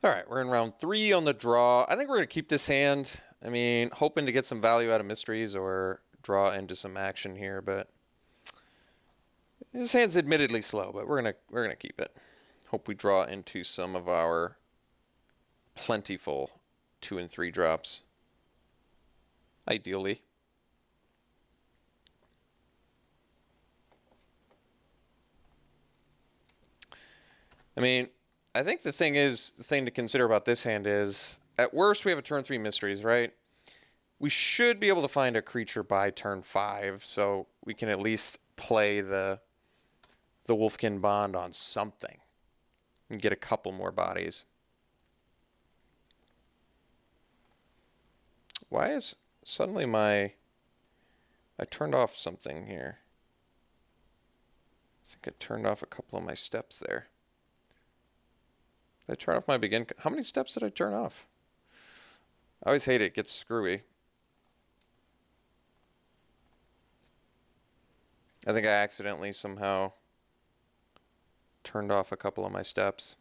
All right, we're in round 3 on the draw. I think we're going to keep this hand. I mean, hoping to get some value out of mysteries or draw into some action here, but this hand's admittedly slow, but we're gonna keep it. Hope we draw into some of our plentiful 2 and 3 drops. Ideally. I mean, I think the thing to consider about this hand is, at worst we have a turn 3 mysteries, right? We should be able to find a creature by turn 5, so we can at least play the Wolfkin Bond on something and get a couple more bodies. Why is suddenly I turned off something here. I think I turned off a couple of my steps there. Did I turn off my begin? How many steps did I turn off? I always hate it. It gets screwy. I think I accidentally somehow turned off a couple of my steps.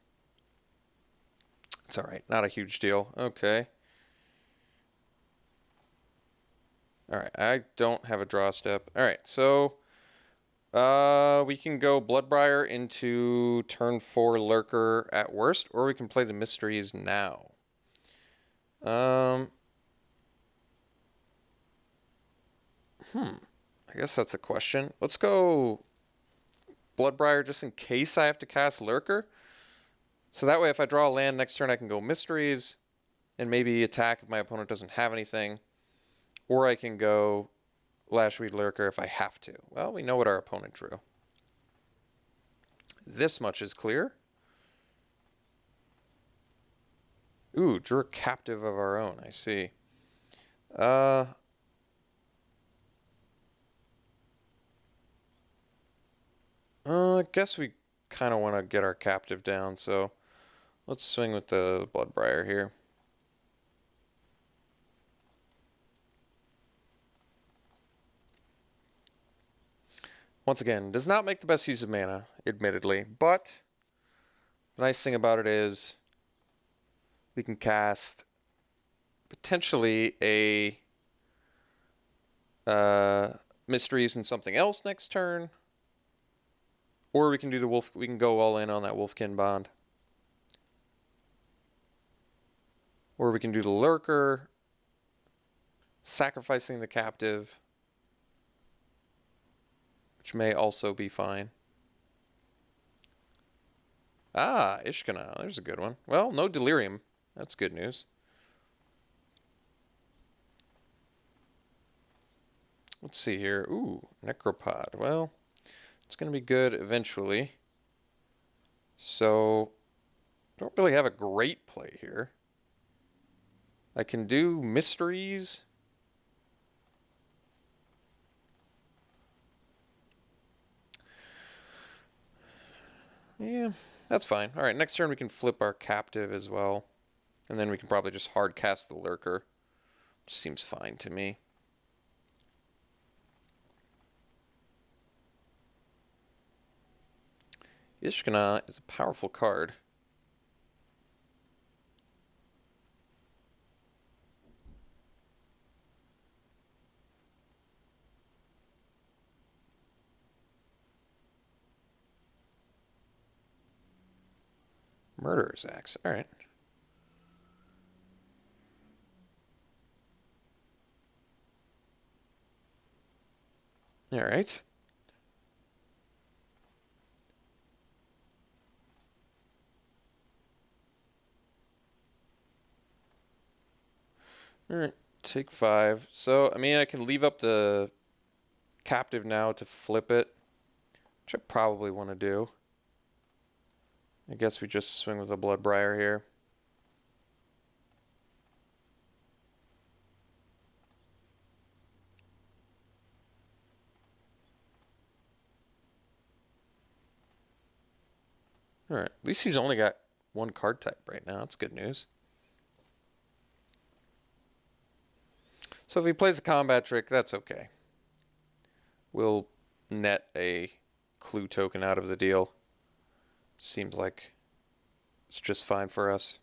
It's alright. Not a huge deal. Okay. Alright. I don't have a draw step. Alright. So we can go Bloodbriar into turn 4 Lurker at worst, or we can play the mysteries now. I guess that's a question. Let's go Bloodbriar just in case I have to cast Lurker. So that way if I draw a land next turn I can go mysteries and maybe attack if my opponent doesn't have anything. Or I can go Lashweed Lurker if I have to. Well, we know what our opponent drew. This much is clear. Ooh, drew a captive of our own, I see. I guess we kind of want to get our captive down, so let's swing with the Bloodbriar here. Once again, does not make the best use of mana, admittedly, but the nice thing about it is we can cast potentially a mysteries and something else next turn. Or we can do we can go all in on that Wolfkin Bond. Or we can do the Lurker, sacrificing the captive, which may also be fine. Ah, Ishkana, there's a good one. Well, no Delirium. That's good news. Let's see here. Ooh, Necropod. Well, it's going to be good eventually. So, don't really have a great play here. I can do mysteries. Yeah, that's fine. All right, next turn we can flip our captive as well. And then we can probably just hard cast the Lurker. Which seems fine to me. Ishkana is a powerful card. Murderer's Axe. All right. All right. All right. Take 5. So, I mean, I can leave up the captive now to flip it, which I probably want to do. I guess we just swing with a Bloodbriar here. Alright, at least he's only got one card type right now. That's good news. So if he plays a combat trick, that's okay. We'll net a clue token out of the deal. Seems like it's just fine for us.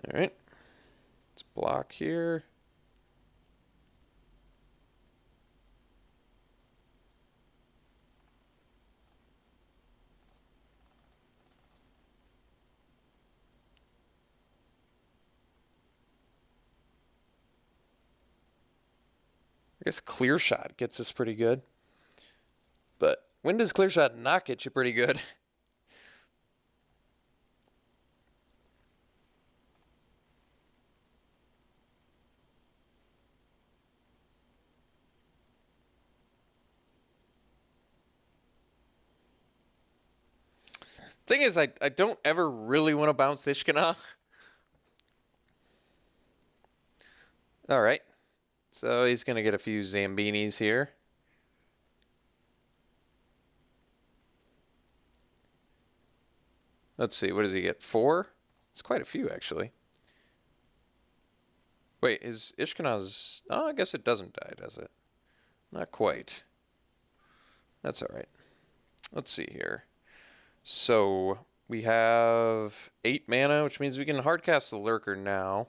All right. Let's block here. I guess Clear Shot gets us pretty good. But when does Clear Shot not get you pretty good? Thing is, I don't ever really want to bounce Ishkana. Alright. So he's going to get a few Zambinis here. Let's see, what does he get? 4? It's quite a few, actually. Wait, is Ishkana's... Oh, I guess it doesn't die, does it? Not quite. That's alright. Let's see here. So, we have 8 mana, which means we can hardcast the Lurker now.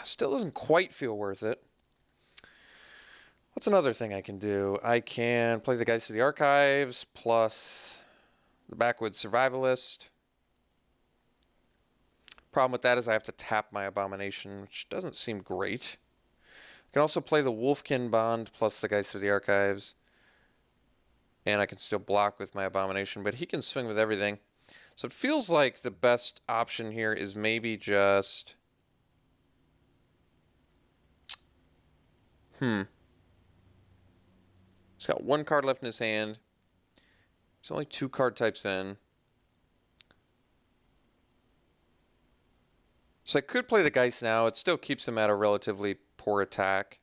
Still doesn't quite feel worth it. What's another thing I can do? I can play the Geist of the Archives plus the Backwoods Survivalist. Problem with that is I have to tap my Abomination, which doesn't seem great. I can also play the Wolfkin Bond plus the Geist of the Archives. And I can still block with my Abomination, but he can swing with everything. So it feels like the best option here is maybe just... He's got 1 card left in his hand. He's only 2 card types in. So I could play the Geist now. It still keeps him at a relatively poor attack.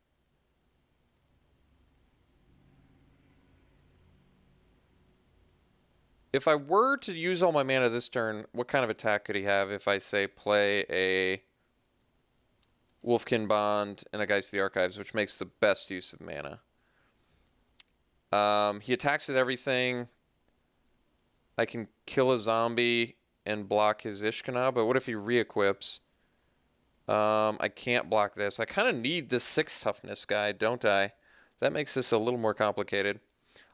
If I were to use all my mana this turn, what kind of attack could he have if I, say, play a Wolfkin Bond and a Geist of the Archives, which makes the best use of mana? He attacks with everything. I can kill a zombie and block his Ishkana, but what if he re-equips? I can't block this. I kind of need this 6 toughness guy, don't I? That makes this a little more complicated.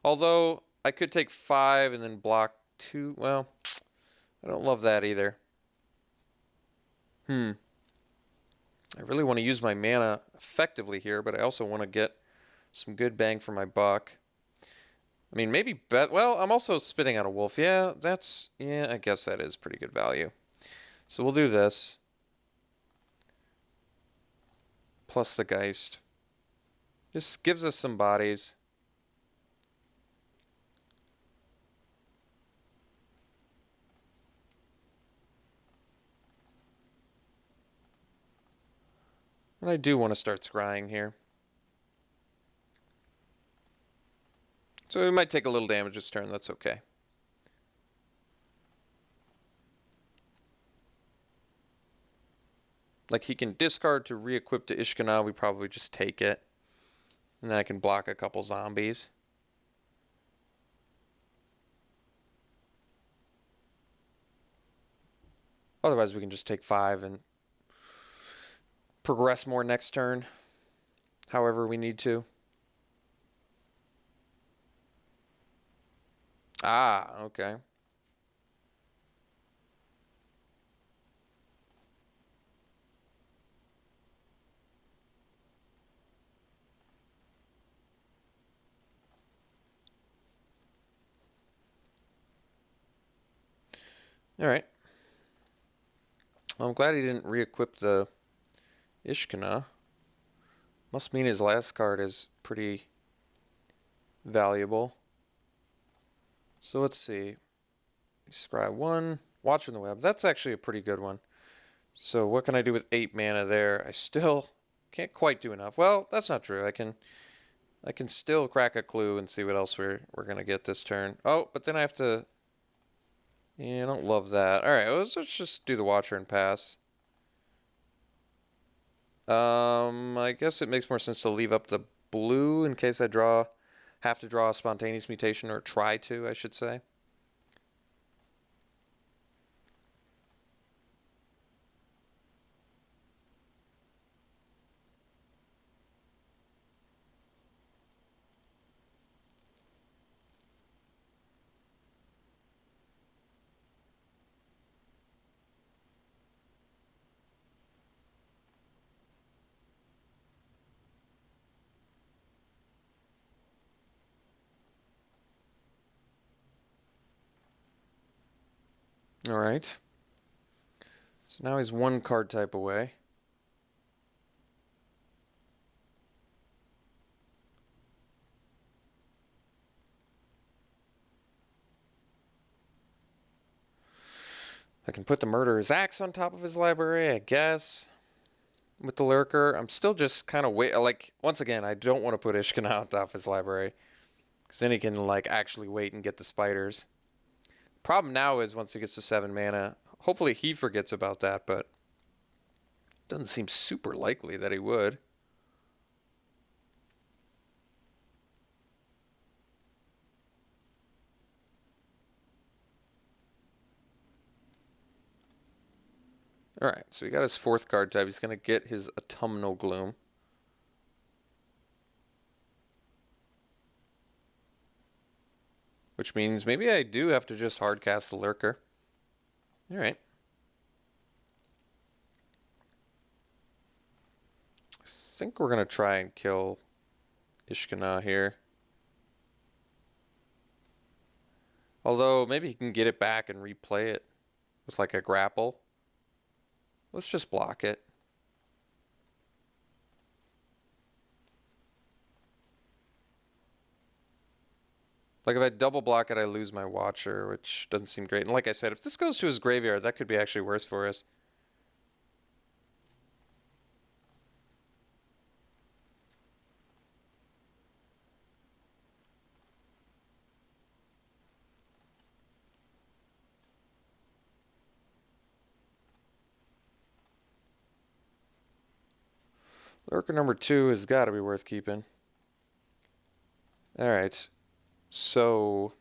Although, I could take 5 and then block 2. Well, I don't love that either. I really want to use my mana effectively here, but I also want to get some good bang for my buck. I mean, maybe well, I'm also spitting out a wolf. Yeah, I guess that is pretty good value. So we'll do this. Plus the Geist. Just gives us some bodies. And I do want to start scrying here. So we might take a little damage this turn, that's okay. Like he can discard to re-equip to Ishkana, we probably just take it. And then I can block a couple zombies. Otherwise we can just take 5 and progress more next turn. However we need to. Ah, okay. Alright. Well, I'm glad he didn't re-equip the Ishkana. Must mean his last card is pretty valuable. So let's see. Scry 1. Watching the Web. That's actually a pretty good one. So what can I do with 8 mana there? I still can't quite do enough. Well, that's not true. I can still crack a clue and see what else we're gonna get this turn. Oh, but then I have to... Yeah, I don't love that. Alright, let's just do the Watcher and pass. I guess it makes more sense to leave up the blue in case I draw have to draw a spontaneous mutation, or try to, I should say. All right. So now he's one card type away. I can put the Murderer's Axe on top of his library, I guess. With the Lurker, I'm still just kind of like, once again, I don't want to put Ishkana on top of his library, because then he can, like, actually wait and get the spiders. Problem now is, once he gets to 7 mana, hopefully he forgets about that, but doesn't seem super likely that he would. Alright, so he got his 4th card type. He's going to get his Autumnal Gloom. Which means maybe I do have to just hardcast the Lurker. Alright. I think we're going to try and kill Ishkana here. Although, maybe he can get it back and replay it with like a grapple. Let's just block it. Like, if I double block it, I lose my Watcher, which doesn't seem great. And like I said, if this goes to his graveyard, that could be actually worse for us. Lurker number 2 has got to be worth keeping. Alright. So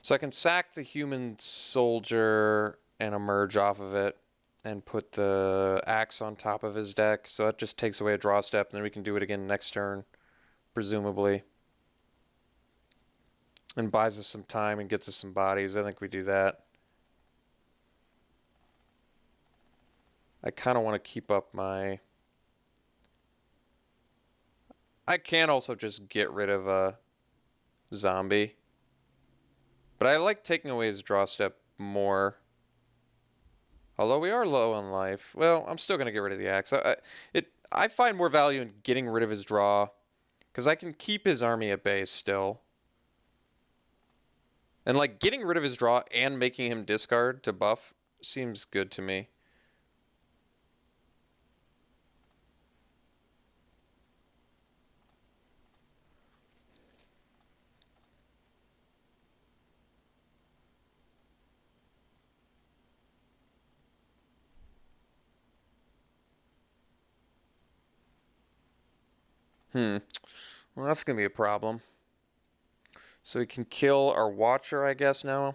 I can sack the human soldier and emerge off of it and put the axe on top of his deck. So that just takes away a draw step, and then we can do it again next turn, presumably. And buys us some time and gets us some bodies. I think we do that. I kind of want to keep up my... I can also just get rid of a zombie. But I like taking away his draw step more. Although we are low on life. Well, I'm still going to get rid of the axe. I find more value in getting rid of his draw, because I can keep his army at base still. And like getting rid of his draw and making him discard to buff seems good to me. Well, that's going to be a problem. So we can kill our Watcher, I guess, now.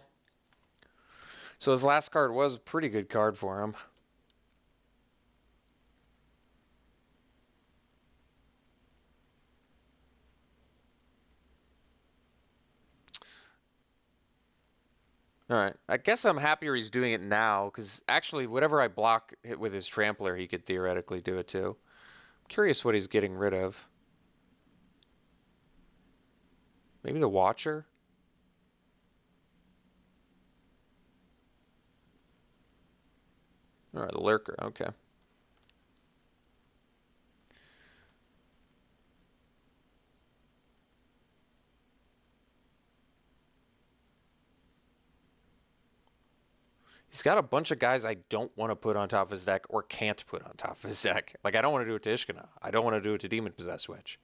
So his last card was a pretty good card for him. Alright, I guess I'm happier he's doing it now, because actually whatever I block with his Trampler, he could theoretically do it too. I'm curious what he's getting rid of. Maybe the Watcher? Alright, the Lurker, okay. He's got a bunch of guys I don't want to put on top of his deck or can't put on top of his deck. Like, I don't want to do it to Ishkana. I don't want to do it to Demon Possessed Witch.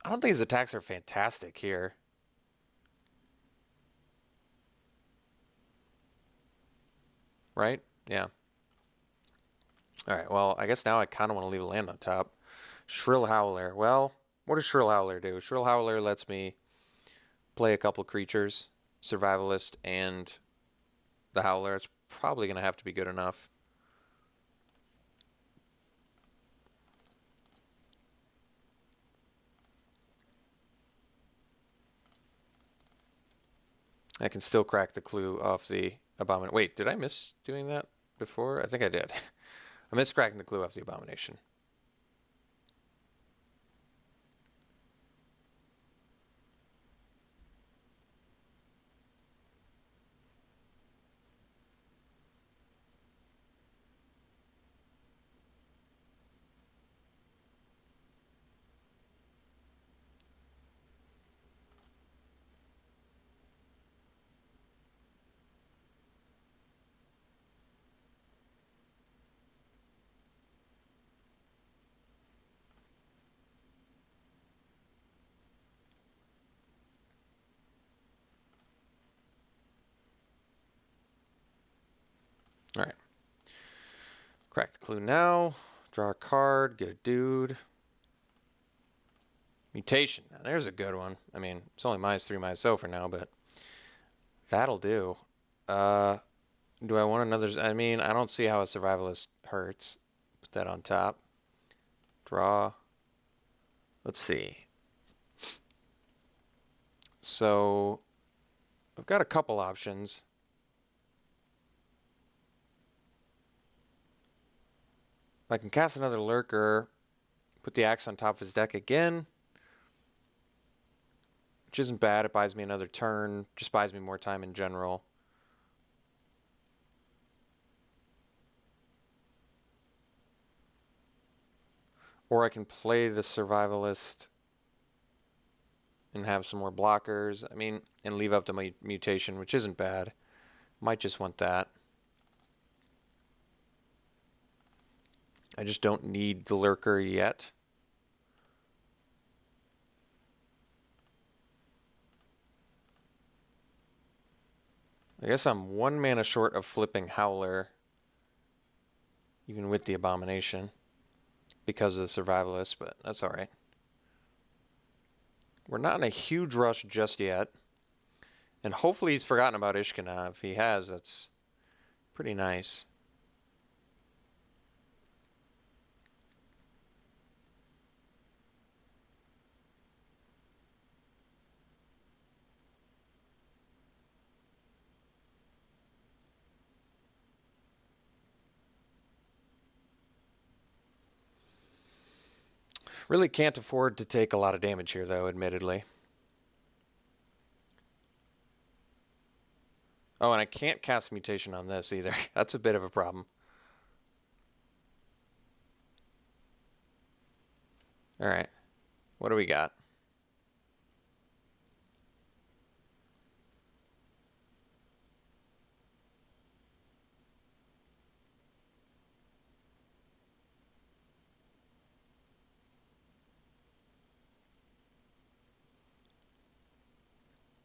I don't think his attacks are fantastic here. right? Yeah. All right, well, I guess now I kind of want to leave a land on top. Shrill Howler. Well, what does Shrill Howler do? Shrill Howler lets me play a couple creatures, Survivalist and the Howler. It's probably going to have to be good enough. I can still crack the clue off the Abomination. Wait, did I miss doing that before? I think I did. I missed cracking the clue off the Abomination. All right. Crack the clue now. Draw a card. Get a dude. Mutation. Now, there's a good one. I mean, it's only -3, -0 for now, but that'll do. Do I want another? I mean, I don't see how a Survivalist hurts. Put that on top. Draw. Let's see. So, I've got a couple options. I can cast another Lurker, put the axe on top of his deck again, which isn't bad. It buys me another turn, just buys me more time in general. Or I can play the Survivalist and have some more blockers. I mean, and leave up the mutation, which isn't bad. Might just want that. I just don't need the Lurker yet. I guess I'm 1 mana short of flipping Howler, even with the Abomination, because of the Survivalist, but that's alright. We're not in a huge rush just yet, and hopefully he's forgotten about Ishkana. If he has, that's pretty nice. Really can't afford to take a lot of damage here, though, admittedly. Oh, and I can't cast Mutation on this either. That's a bit of a problem. Alright. What do we got?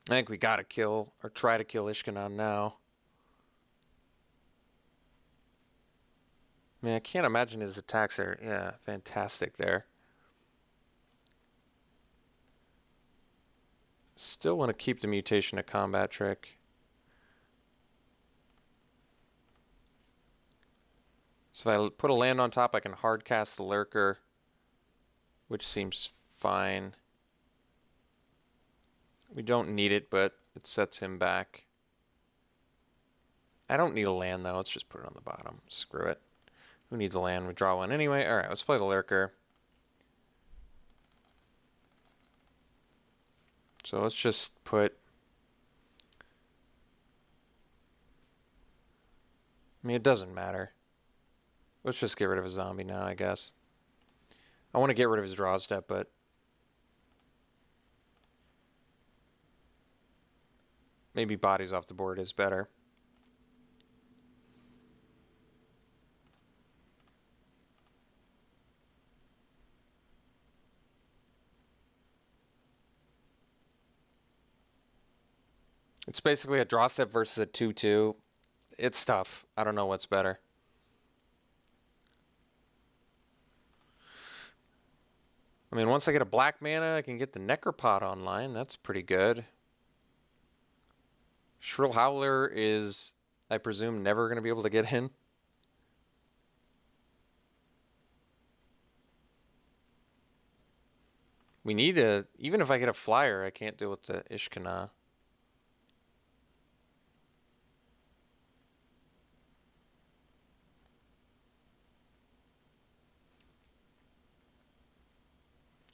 I think we gotta kill, or try to kill Ishkanan now. I mean, I can't imagine his attacks are, yeah, fantastic there. Still want to keep the Mutation a combat trick. So if I put a land on top, I can hard cast the Lurker, which seems fine. We don't need it, but it sets him back. I don't need a land, though. Let's just put it on the bottom. Screw it. Who needs a land? We draw one anyway. All right, let's play the Lurker. So let's just put... I mean, it doesn't matter. Let's just get rid of a zombie now, I guess. I want to get rid of his draw step, but... maybe bodies off the board is better. It's basically a draw step versus a 2/2. It's tough. I don't know what's better. I mean, once I get a black mana, I can get the Necropod online. That's pretty good. Shrill Howler is, I presume, never going to be able to get in. We need a... Even if I get a flyer, I can't deal with the Ishkana.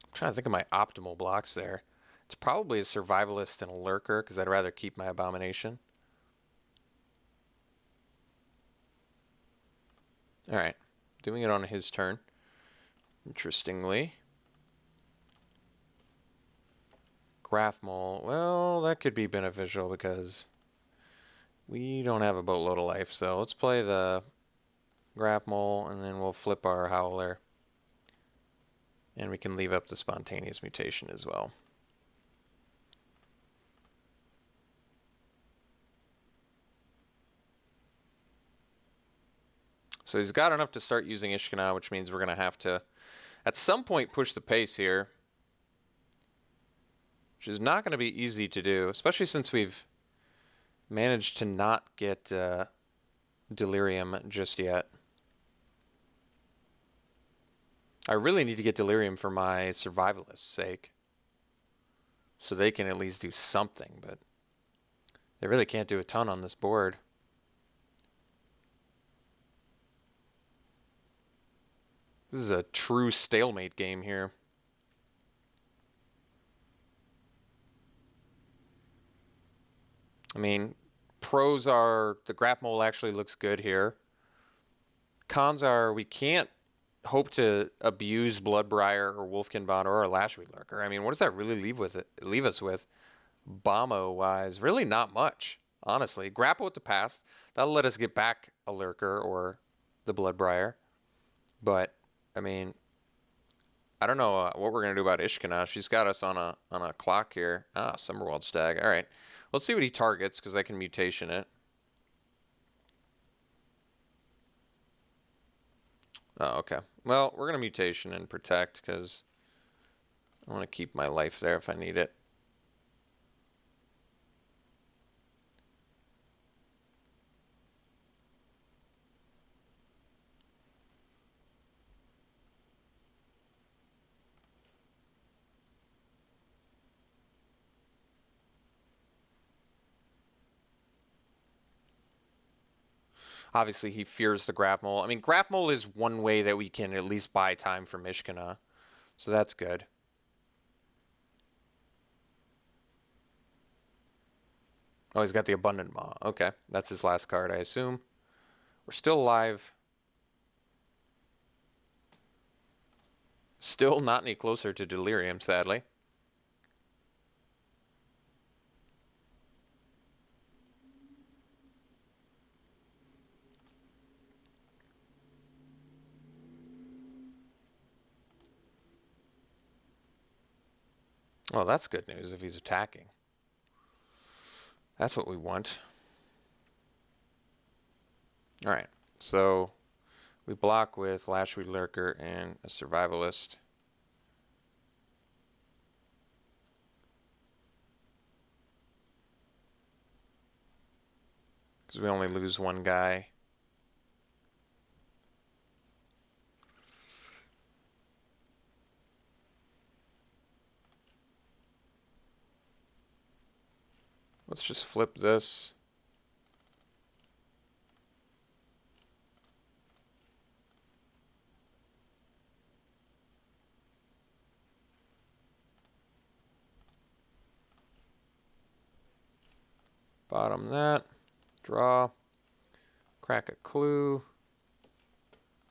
I'm trying to think of my optimal blocks there. It's probably a Survivalist and a Lurker, because I'd rather keep my Abomination. Alright. Doing it on his turn. Interestingly. Graph Mole. Well, that could be beneficial because we don't have a boatload of life. So let's play the Graph Mole and then we'll flip our Howler. And we can leave up the Spontaneous Mutation as well. So he's got enough to start using Ishkana, which means we're going to have to, at some point, push the pace here. Which is not going to be easy to do, especially since we've managed to not get Delirium just yet. I really need to get Delirium for my Survivalist's sake. So they can at least do something, but they really can't do a ton on this board. This is a true stalemate game here. I mean, pros are the Graph Mole actually looks good here. Cons are we can't hope to abuse Bloodbriar or Wolfkin Bond or a Lashweed Lurker. I mean, what does that really leave us with? Bombo-wise, really not much, honestly. Grapple with the past. That'll let us get back a Lurker or the Bloodbriar. But, I mean, I don't know what we're going to do about Ishkana. She's got us on a clock here. Ah, Summerwald Stag. All right. Let's see what he targets, because I can mutation it. Oh, okay. Well, we're going to mutation and protect, because I want to keep my life there if I need it. Obviously, he fears the Graph Mole. I mean, Graph Mole is one way that we can at least buy time from Ishkana. So that's good. Oh, he's got the Abundant Maw. Okay, that's his last card, I assume. We're still alive. Still not any closer to Delirium, sadly. Well, that's good news if he's attacking. That's what we want. All right, so we block with Lashweed Lurker and a Survivalist. Because we only lose one guy. Let's just flip this. Bottom that. Draw. Crack a clue.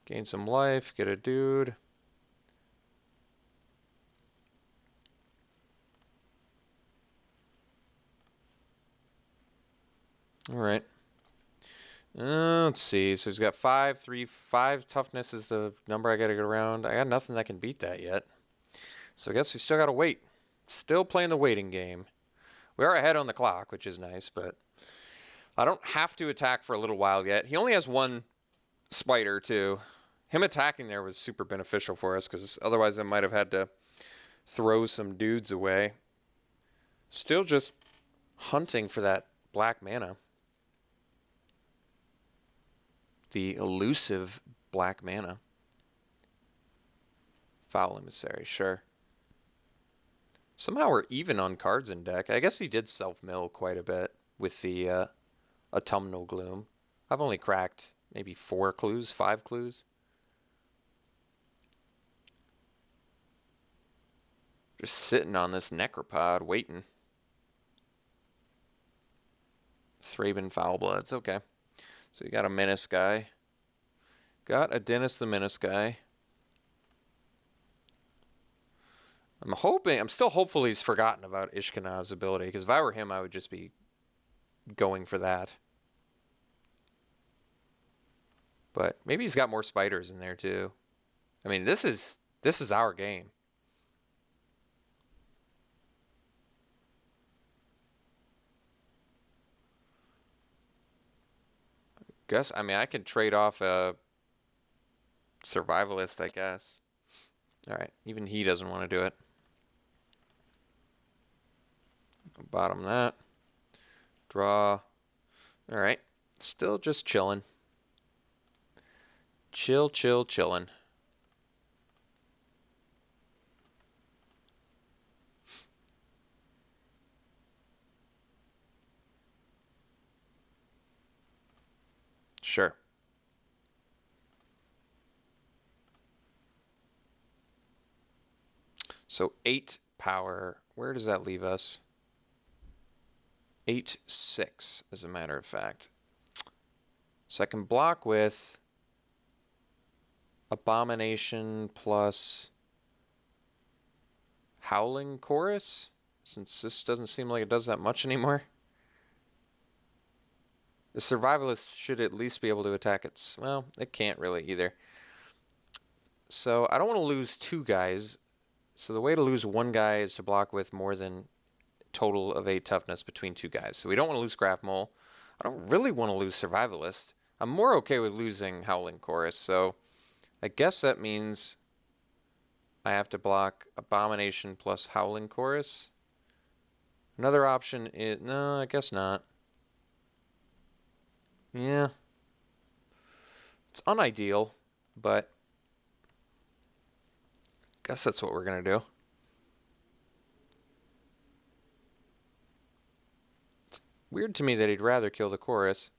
Gain some life. Get a dude. All right. Let's see. So he's got 5, 3, 5 toughness is the number I got to get around. I got nothing that can beat that yet. So I guess we still got to wait. Still playing the waiting game. We are ahead on the clock, which is nice, but I don't have to attack for a little while yet. He only has one spider, too. Him attacking there was super beneficial for us, because otherwise I might have had to throw some dudes away. Still just hunting for that black mana. The elusive black mana. Foul Emissary, sure. Somehow we're even on cards in deck. I guess he did self-mill quite a bit with the Autumnal Gloom. I've only cracked maybe 4 clues, 5 clues. Just sitting on this Necropod, waiting. Thraben Foulbloods, okay. So you got a Menace guy. Got a Dennis the Menace guy. I'm still hopeful he's forgotten about Ishkanah's ability, because if I were him, I would just be going for that. But maybe he's got more spiders in there too. I mean, this is our game. I mean, I could trade off a Survivalist, I guess. All right, even he doesn't want to do it. Bottom that. Draw. All right, still just chilling. Chilling. Sure. So 8 power. Where does that leave us? 8/6, as a matter of fact. So I can block with Abomination plus Howling Chorus, since this doesn't seem like it does that much anymore. The Survivalist should at least be able to attack its... Well, it can't really either. So I don't want to lose 2 guys. So the way to lose 1 guy is to block with more than total of 8 toughness between 2 guys. So we don't want to lose Craft Mole. I don't really want to lose Survivalist. I'm more okay with losing Howling Chorus. So I guess that means I have to block Abomination plus Howling Chorus. Another option is... No, I guess not. Yeah. It's unideal, but I guess that's what we're going to do. It's weird to me that he'd rather kill the chorus.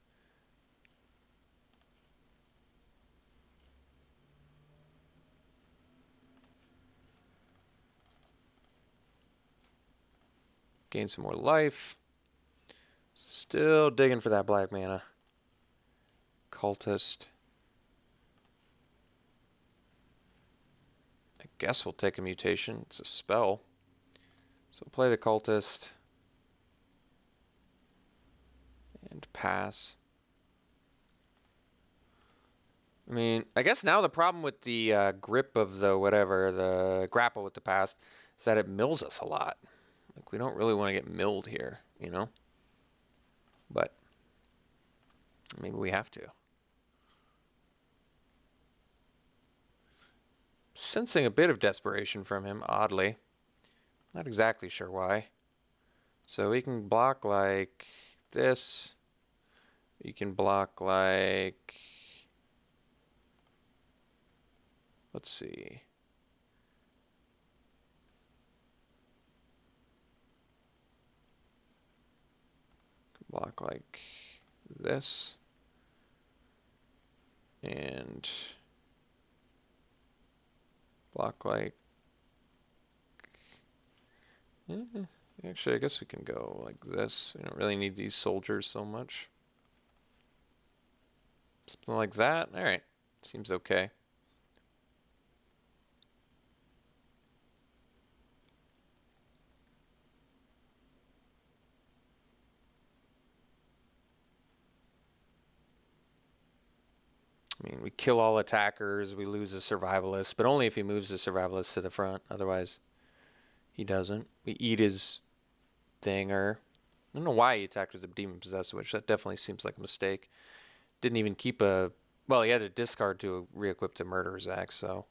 Gain some more life. Still digging for that black mana. Cultist. I guess we'll take a mutation. It's a spell. So play the Cultist. And pass. I mean, I guess now the problem with the grip of the whatever, the grapple with the past, is that it mills us a lot. Like, we don't really want to get milled here, you know? But maybe we have to. Sensing a bit of desperation from him, oddly. Not exactly sure why. So we can block like this. You can block like... Let's see. Block like this. And block like... Actually, I guess we can go like this. We don't really need these soldiers so much. Something like that. All right. Seems okay. I mean, we kill all attackers, we lose the Survivalist, but only if he moves the Survivalist to the front. Otherwise, he doesn't. We eat his thinger. I don't know why he attacked with the Demon Possessed Witch. That definitely seems like a mistake. Didn't even keep a... Well, he had to discard to re-equip the Murderer's Axe, so...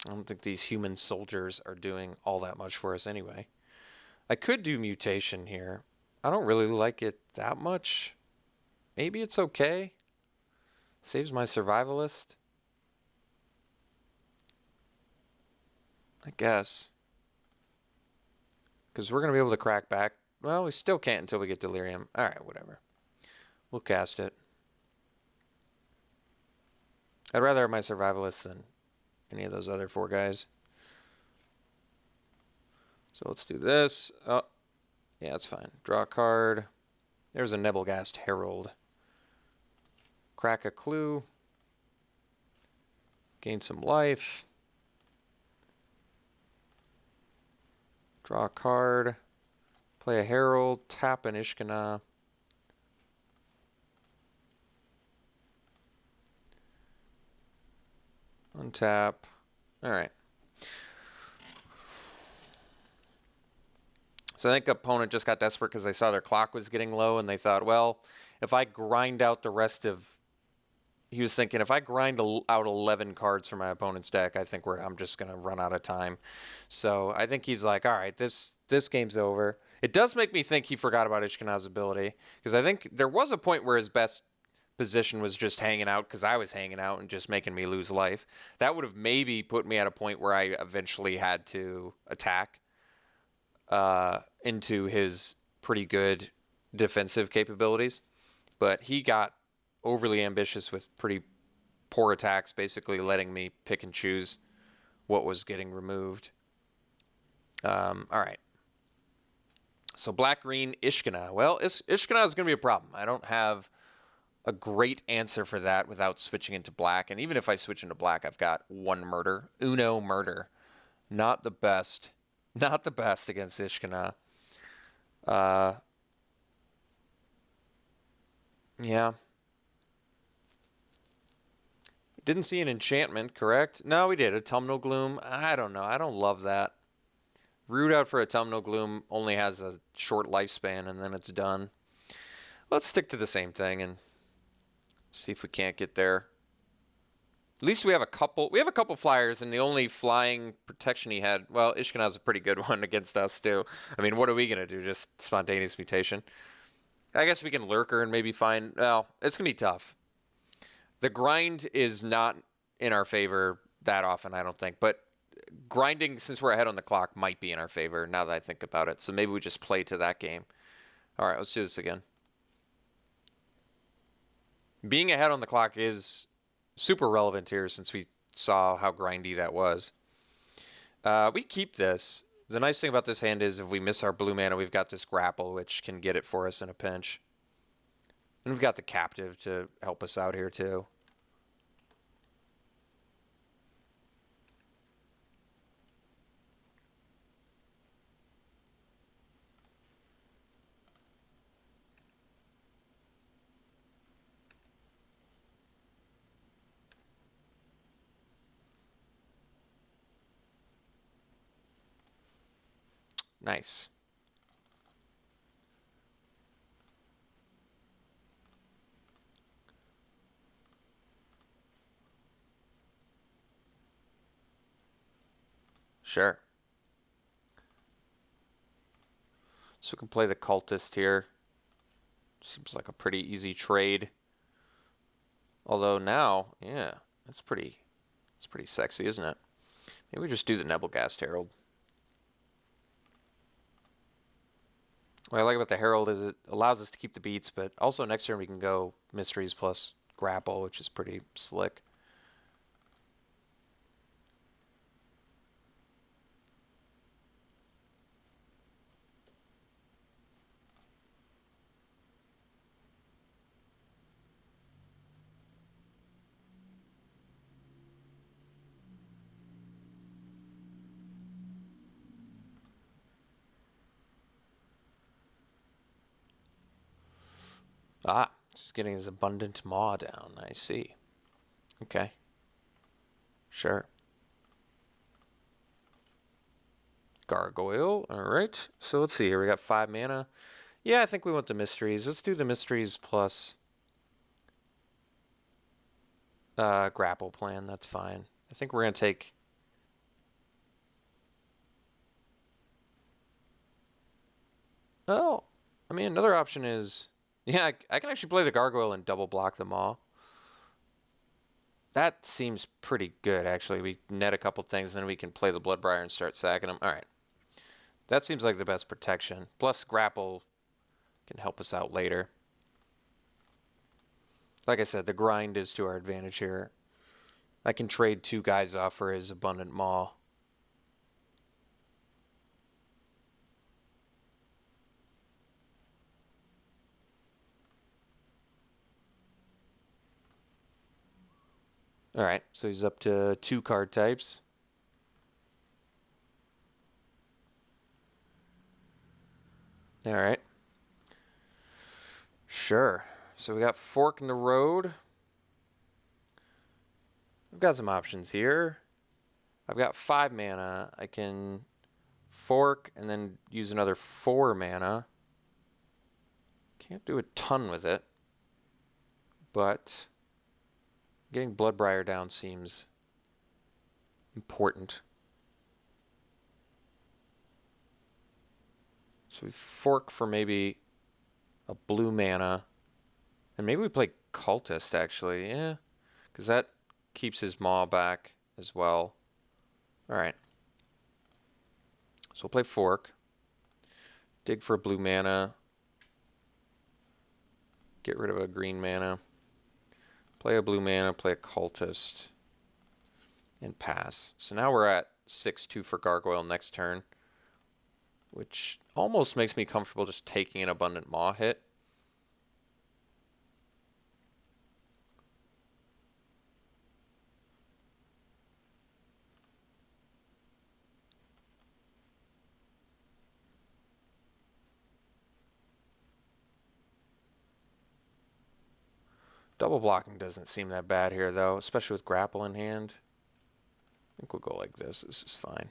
I don't think these human soldiers are doing all that much for us anyway. I could do Mutation here. I don't really like it that much. Maybe it's okay. Saves my Survivalist. I guess. Because we're going to be able to crack back. Well, we still can't until we get Delirium. Alright, whatever. We'll cast it. I'd rather have my Survivalist than any of those other 4 guys. So let's do this. Oh, yeah, that's fine. Draw a card. There's a Nebelgast Herald. Crack a clue. Gain some life. Draw a card. Play a Herald. Tap an Ishkana. Untap. Alright. So I think opponent just got desperate because they saw their clock was getting low and they thought, well, if I grind out the rest of... He was thinking, if I grind out 11 cards from my opponent's deck, I think I'm just going to run out of time. So I think he's like, all right, this game's over. It does make me think he forgot about Ishkana's ability, because I think there was a point where his best position was just hanging out because I was hanging out and just making me lose life. That would have maybe put me at a point where I eventually had to attack into his pretty good defensive capabilities. But he got overly ambitious with pretty poor attacks, basically letting me pick and choose what was getting removed. All right. So black-green Ishkana. Well, Ishkana is going to be a problem. I don't have a great answer for that without switching into black. And even if I switch into black, I've got 1 murder. Uno murder. Not the best. Not the best against Ishkana. Yeah. Didn't see an enchantment, correct? No, we did. Autumnal Gloom. I don't know. I don't love that. Root out for Autumnal Gloom only has a short lifespan, and then it's done. Let's stick to the same thing and see if we can't get there. At least we have a couple. We have a couple flyers, and the only flying protection he had. Well, Ishkana's a pretty good one against us too. I mean, what are we gonna do? Just spontaneous mutation? I guess we can lurker and maybe find. Well, it's gonna be tough. The grind is not in our favor that often, I don't think. But grinding, since we're ahead on the clock, might be in our favor now that I think about it. So maybe we just play to that game. All right, let's do this again. Being ahead on the clock is super relevant here since we saw how grindy that was. We keep this. The nice thing about this hand is if we miss our blue mana, we've got this grapple, which can get it for us in a pinch. And we've got the captive to help us out here too. Nice. Sure. So we can play the cultist here. Seems like a pretty easy trade. Although now, yeah, it's pretty sexy, isn't it? Maybe we just do the Nebelgast Herald. What I like about the Herald is it allows us to keep the beats, but also next turn we can go Mysteries plus Grapple, which is pretty slick. Ah, just getting his Abundant Maw down. I see. Okay. Sure. Gargoyle. All right. So let's see here. We got 5 mana. Yeah, I think we want the mysteries. Let's do the mysteries plus grapple plan. That's fine. I think we're going to take... Oh, I mean, another option is... Yeah, I can actually play the Gargoyle and double block them all. That seems pretty good, actually. We net a couple things, and then we can play the Bloodbriar and start sacking them. All right. That seems like the best protection. Plus, grapple can help us out later. Like I said, the grind is to our advantage here. I can trade 2 guys off for his Abundant Maw. All right, so he's up to 2 card types. All right. Sure. So we got Fork in the Road. I've got some options here. I've got 5 mana. I can fork and then use another 4 mana. Can't do a ton with it, but getting Bloodbriar down seems important. So we fork for maybe a blue mana. And maybe we play Cultist, actually. Yeah, because that keeps his Maw back as well. All right. So we'll play Fork. Dig for a blue mana. Get rid of a green mana. Play a blue mana, play a Cultist, and pass. So now we're at 6-2 for Gargoyle next turn, which almost makes me comfortable just taking an Abundant Maw hit. Double blocking doesn't seem that bad here, though, especially with grapple in hand. I think we'll go like this. This is fine.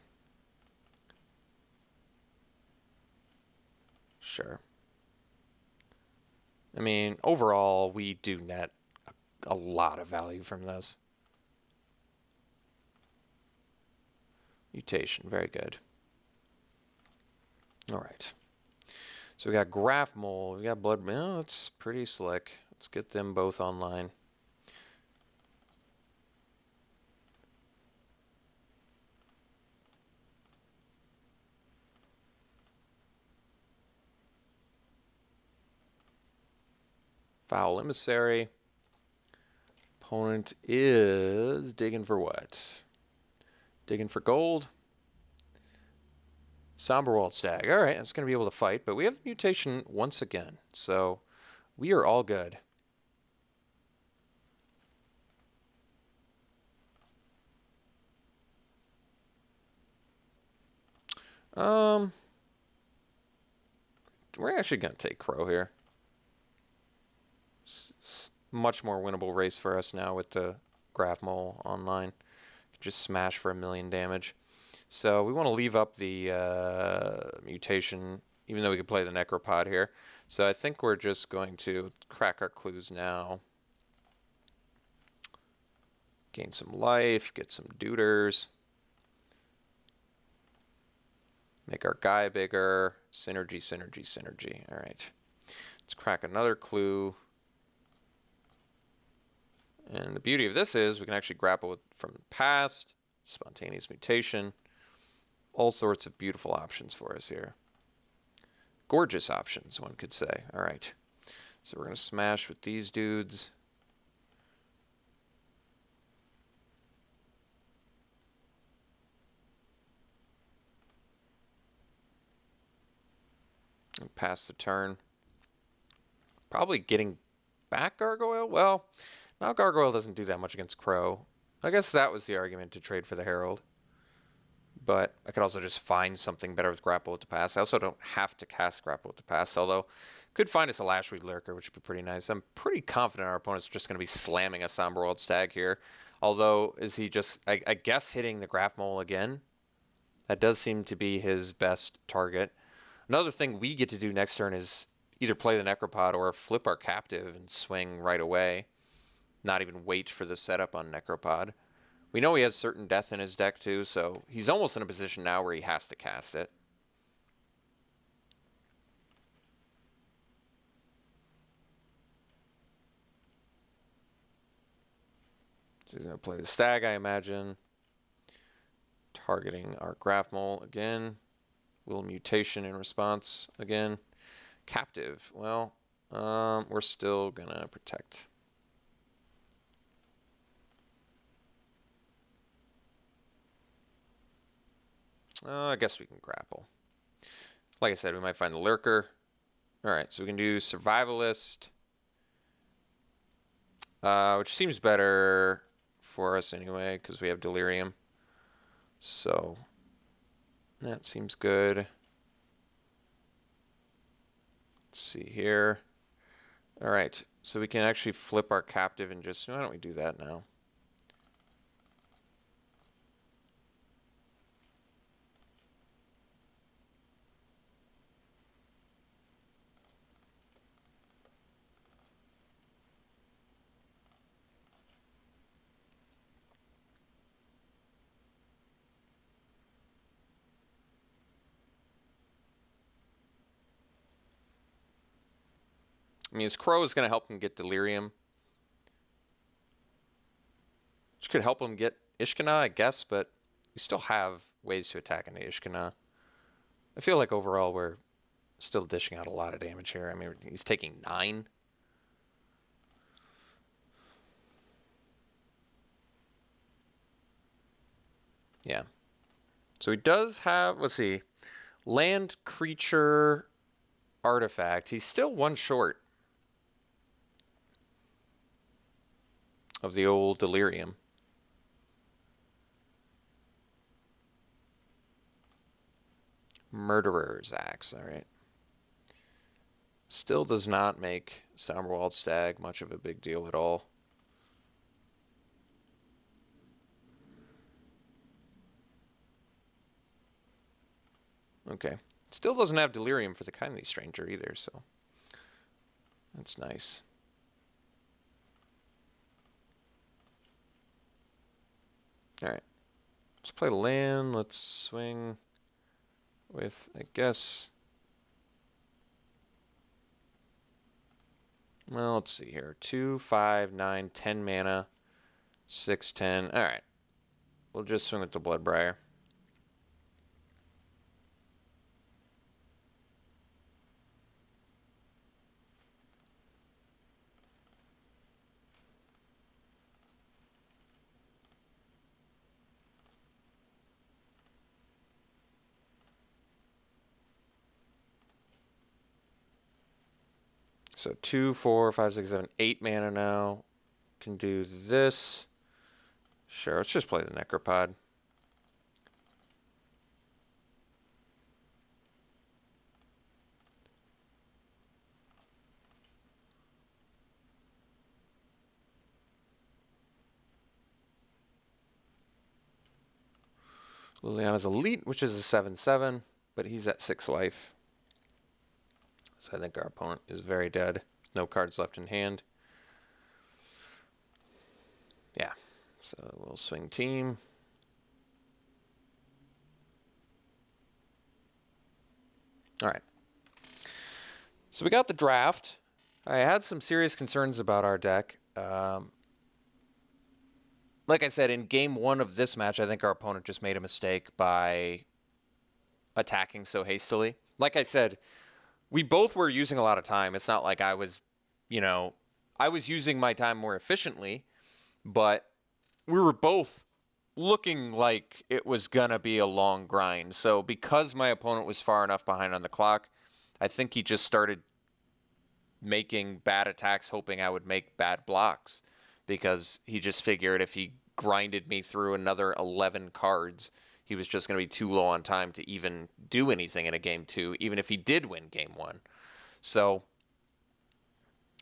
Sure. I mean, overall, we do net a lot of value from this. Mutation, very good. All right. So we got Graph Mole, we got Blood. Oh, that's pretty slick. Let's get them both online. Foul Emissary. Opponent is digging for what? Digging for gold. Somberwald Stag. All right, it's going to be able to fight, but we have the mutation once again, so we are all good. We're actually going to take Crow here. Much more winnable race for us now with the Graph Mole online. Just smash for 1,000,000 damage. So we want to leave up the mutation, even though we could play the Necropod here. So I think we're just going to crack our clues now. Gain some life, get some duders. Make our guy bigger. Synergy, synergy, synergy. All right. Let's crack another clue. And the beauty of this is we can actually grapple with from the past, spontaneous mutation, all sorts of beautiful options for us here. Gorgeous options, one could say. All right. So we're going to smash with these dudes. And pass the turn. Probably getting back Gargoyle? Well, now Gargoyle doesn't do that much against Crow. I guess that was the argument to trade for the Herald. But I could also just find something better with Grapple with the Past. I also don't have to cast Grapple with the Past, although could find us a Lashweed Lurker, which would be pretty nice. I'm pretty confident our opponent's just going to be slamming a Somberwald Stag here. Although, is he just, I guess, hitting the Graph Mole again? That does seem to be his best target. Another thing we get to do next turn is either play the Necropod or flip our Captive and swing right away. Not even wait for the setup on Necropod. We know he has certain death in his deck too, so he's almost in a position now where he has to cast it. So he's going to play the Stag, I imagine. Targeting our Graph Mole again. Will Mutation in response again. Captive. Well, we're still going to protect. I guess we can grapple. Like I said, we might find the Lurker. Alright, so we can do Survivalist. Which seems better for us anyway, because we have Delirium. So, that seems good. Let's see here. Alright, so we can actually flip our Captive and just... Why don't we do that now? I mean, his Crow is going to help him get Delirium. Which could help him get Ishkana, I guess, but we still have ways to attack into Ishkana. I feel like overall we're still dishing out a lot of damage here. I mean, he's taking 9. Yeah. So he does have, let's see, land, creature, artifact. He's still 1 short of the old Delirium. Murderer's Axe, alright. Still does not make Somberwald Stag much of a big deal at all. Okay. Still doesn't have Delirium for the Kindly Stranger either, so that's nice. Alright. Let's play the land. Let's swing with, I guess... Well, let's see here. 2, 5, 9, 10 mana. 6, 10. Alright. We'll just swing with the Bloodbriar. So 2, 4, 5, 6, 7, 8 mana now. Can do this. Sure, let's just play the Necropod. Liliana's Elite, which is a 7/7, but he's at 6 life. So I think our opponent is very dead. No cards left in hand. Yeah. So we'll swing team. Alright. So we got the draft. I had some serious concerns about our deck. Like I said, in game 1 of this match, I think our opponent just made a mistake by attacking so hastily. Like I said, we both were using a lot of time. It's not like I was, I was using my time more efficiently, but we were both looking like it was going to be a long grind. So because my opponent was far enough behind on the clock, I think he just started making bad attacks, hoping I would make bad blocks, because he just figured if he grinded me through another 11 cards, he was just going to be too low on time to even do anything in a game 2, even if he did win game 1. So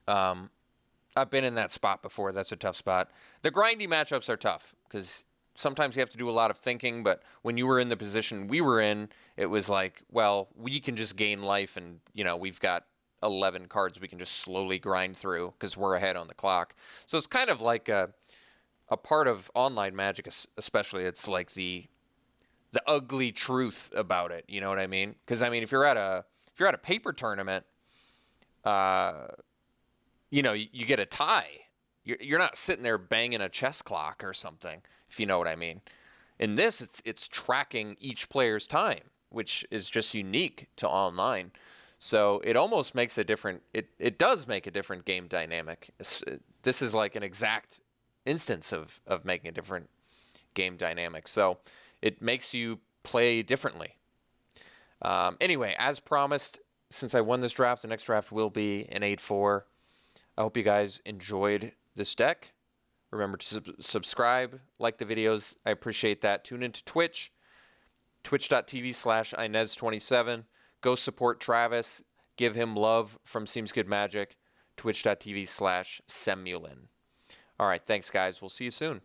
I've been in that spot before. That's a tough spot. The grindy matchups are tough because sometimes you have to do a lot of thinking, but when you were in the position we were in, it was like, well, we can just gain life and, we've got 11 cards we can just slowly grind through because we're ahead on the clock. So it's kind of like a part of online Magic, especially. It's like the ugly truth about it. You know what I mean? Because I mean, if you're at a paper tournament, you get a tie. You're not sitting there banging a chess clock or something, if you know what I mean. In this, it's tracking each player's time, which is just unique to online. So it almost makes a different. It does make a different game dynamic. This is like an exact instance of making a different game dynamic. So it makes you play differently. Anyway, as promised, since I won this draft, the next draft will be an 8-4. I hope you guys enjoyed this deck. Remember to subscribe, like the videos. I appreciate that. Tune into Twitch, twitch.tv/Inez27. Go support Travis. Give him love from SeemsGoodMagic, twitch.tv/Semulin. All right, thanks, guys. We'll see you soon.